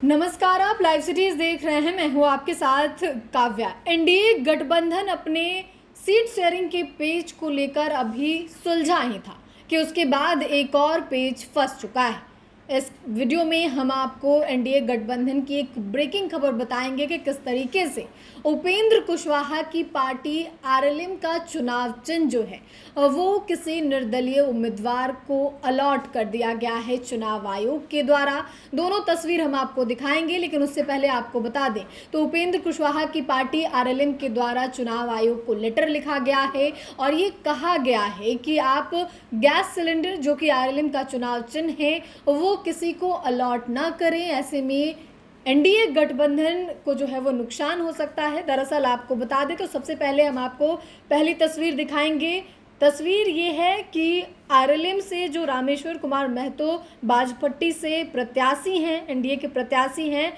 नमस्कार, आप live cities देख रहे हैं। मैं हूं आपके साथ काव्या। एनडीए गठबंधन अपने सीट शेयरिंग के पेज को लेकर अभी सुलझा ही था कि उसके बाद एक और पेज फंस चुका है। इस वीडियो में हम आपको एनडीए गठबंधन की एक ब्रेकिंग खबर बताएंगे कि किस तरीके से उपेंद्र कुशवाहा की पार्टी आरएलएम का चुनाव चिन्ह जो है वो किसी निर्दलीय उम्मीदवार को अलॉट कर दिया गया है चुनाव आयोग के द्वारा। दोनों तस्वीर हम आपको दिखाएंगे, लेकिन उससे पहले आपको बता दें तो उपेंद्र कुशवाहा की पार्टी आरएलएम के द्वारा चुनाव आयोग को लेटर लिखा गया है और ये कहा गया है कि आप गैस सिलेंडर जो कि आरएलएम का चुनाव चिन्ह है वो किसी को अलॉट ना करें। ऐसे में एनडीए गठबंधन को जो है वो नुकसान हो सकता है। दरअसल आपको बता दें तो सबसे पहले हम आपको पहली तस्वीर दिखाएंगे। तस्वीर ये है कि आरएलएम से जो रामेश्वर कुमार महतो बाजपट्टी से प्रत्याशी हैं, एनडीए के प्रत्याशी हैं,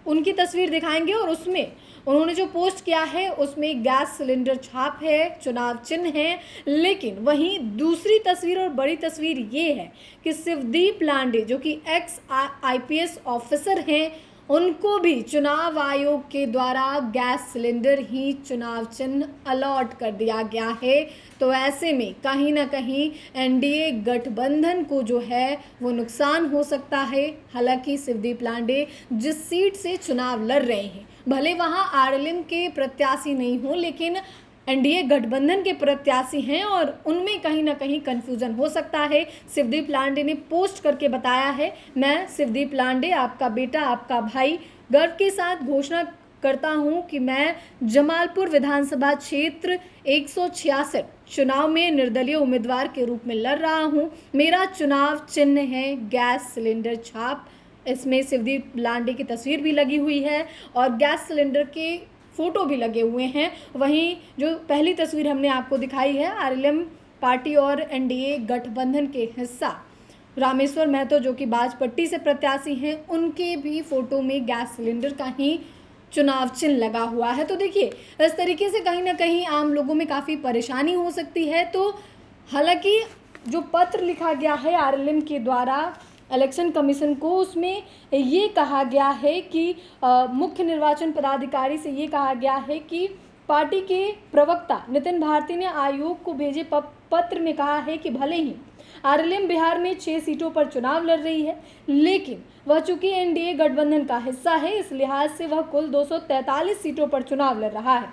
उनकी तस्वीर दिखाएंगे और उसमें उन्होंने जो पोस्ट किया है उसमें गैस सिलेंडर छाप है, चुनाव चिन्ह है। लेकिन वहीं दूसरी तस्वीर और बड़ी तस्वीर ये है कि शिवदीप लांडे जो कि एक्स आईपीएस ऑफिसर हैं, उनको भी चुनाव आयोग के द्वारा गैस सिलेंडर ही चुनाव चिन्ह अलॉट कर दिया गया है। तो ऐसे में कहीं ना कहीं एनडीए गठबंधन को जो है वो नुकसान हो सकता है। हालांकि शिवदीप लांडे जिस सीट से चुनाव लड़ रहे हैं, भले वहां आरएलएम के प्रत्याशी नहीं हो, लेकिन एनडीए गठबंधन के प्रत्याशी हैं और उनमें कहीं ना कहीं कन्फ्यूजन हो सकता है। शिवदीप लांडे ने पोस्ट करके बताया है, मैं शिवदीप लांडे, आपका बेटा, आपका भाई, गर्व के साथ घोषणा करता हूं कि मैं जमालपुर विधानसभा क्षेत्र 166 चुनाव में निर्दलीय उम्मीदवार के रूप में लड़ रहा हूं। मेरा चुनाव चिन्ह है गैस सिलेंडर छाप। इसमें शिवदीप लांडे की तस्वीर भी लगी हुई है और गैस सिलेंडर के फोटो भी लगे हुए हैं। वहीं जो पहली तस्वीर हमने आपको दिखाई है, आरएलएम पार्टी और एनडीए गठबंधन के हिस्सा रामेश्वर महतो जो कि बाजपट्टी से प्रत्याशी हैं, उनके भी फोटो में गैस सिलेंडर का ही चुनाव चिन्ह लगा हुआ है। तो देखिए, इस तरीके से कहीं ना कहीं आम लोगों में काफ़ी परेशानी हो सकती है। तो हालांकि जो पत्र लिखा गया है आरएलएम के द्वारा इलेक्शन कमीशन को, उसमें ये कहा गया है कि मुख्य निर्वाचन पदाधिकारी से ये कहा गया है कि पार्टी के प्रवक्ता नितिन भारती ने आयोग को भेजे पत्र में कहा है कि भले ही आरएलएम बिहार में 6 सीटों पर चुनाव लड़ रही है, लेकिन वह चूंकि एनडीए गठबंधन का हिस्सा है, इस लिहाज से वह कुल 243 सीटों पर चुनाव लड़ रहा है।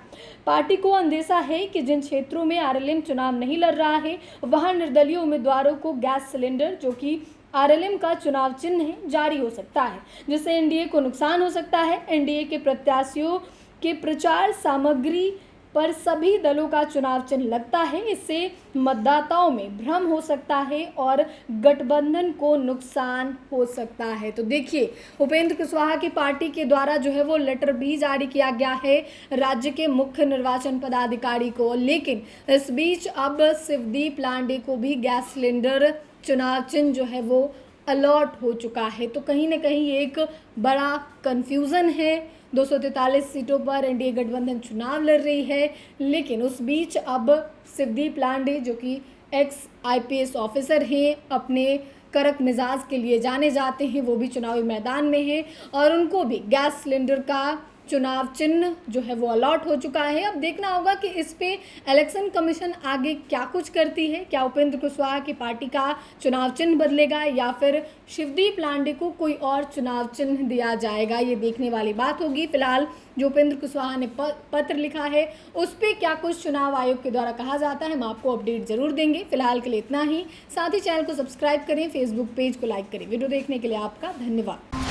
पार्टी को अंदेशा है कि जिन क्षेत्रों में आरएलएम चुनाव नहीं लड़ रहा है वहां निर्दलीय उम्मीदवारों को गैस सिलेंडर जो कि आरएलएम का चुनाव चिन्ह है जारी हो सकता है, जिससे एनडीए को नुकसान हो सकता है। एनडीए के प्रत्याशियों के प्रचार सामग्री पर सभी दलों का चुनाव चिन्ह लगता है। इससे मतदाताओं में भ्रम हो सकता है और गठबंधन को नुकसान हो सकता है। तो देखिए, उपेंद्र कुशवाहा की पार्टी के द्वारा जो है वो लेटर भी जारी किया गया है राज्य के मुख्य निर्वाचन पदाधिकारी को, लेकिन इस बीच अब शिवदीप लांडे को भी गैस सिलेंडर चुनाव चिन्ह जो है वो अलॉट हो चुका है। तो कहीं ना कहीं एक बड़ा कन्फ्यूज़न है। 243 सीटों पर एनडीए गठबंधन चुनाव लड़ रही है, लेकिन उस बीच अब शिवदीप लांडे जो कि एक्स आईपीएस ऑफिसर हैं, अपने कड़क मिजाज के लिए जाने जाते हैं, वो भी चुनावी मैदान में हैं और उनको भी गैस सिलेंडर का चुनाव चिन्ह जो है वो अलॉट हो चुका है। अब देखना होगा कि इस पे इलेक्शन कमीशन आगे क्या कुछ करती है। क्या उपेंद्र कुशवाहा की पार्टी का चुनाव चिन्ह बदलेगा या फिर शिवदीप लांडे को कोई और चुनाव चिन्ह दिया जाएगा, ये देखने वाली बात होगी। फिलहाल जो उपेंद्र कुशवाहा ने पत्र लिखा है उस पर क्या कुछ चुनाव आयोग के द्वारा कहा जाता है, हम आपको अपडेट जरूर देंगे। फिलहाल के लिए इतना ही। साथ ही चैनल को सब्सक्राइब करें, फेसबुक पेज को लाइक करें। वीडियो देखने के लिए आपका धन्यवाद।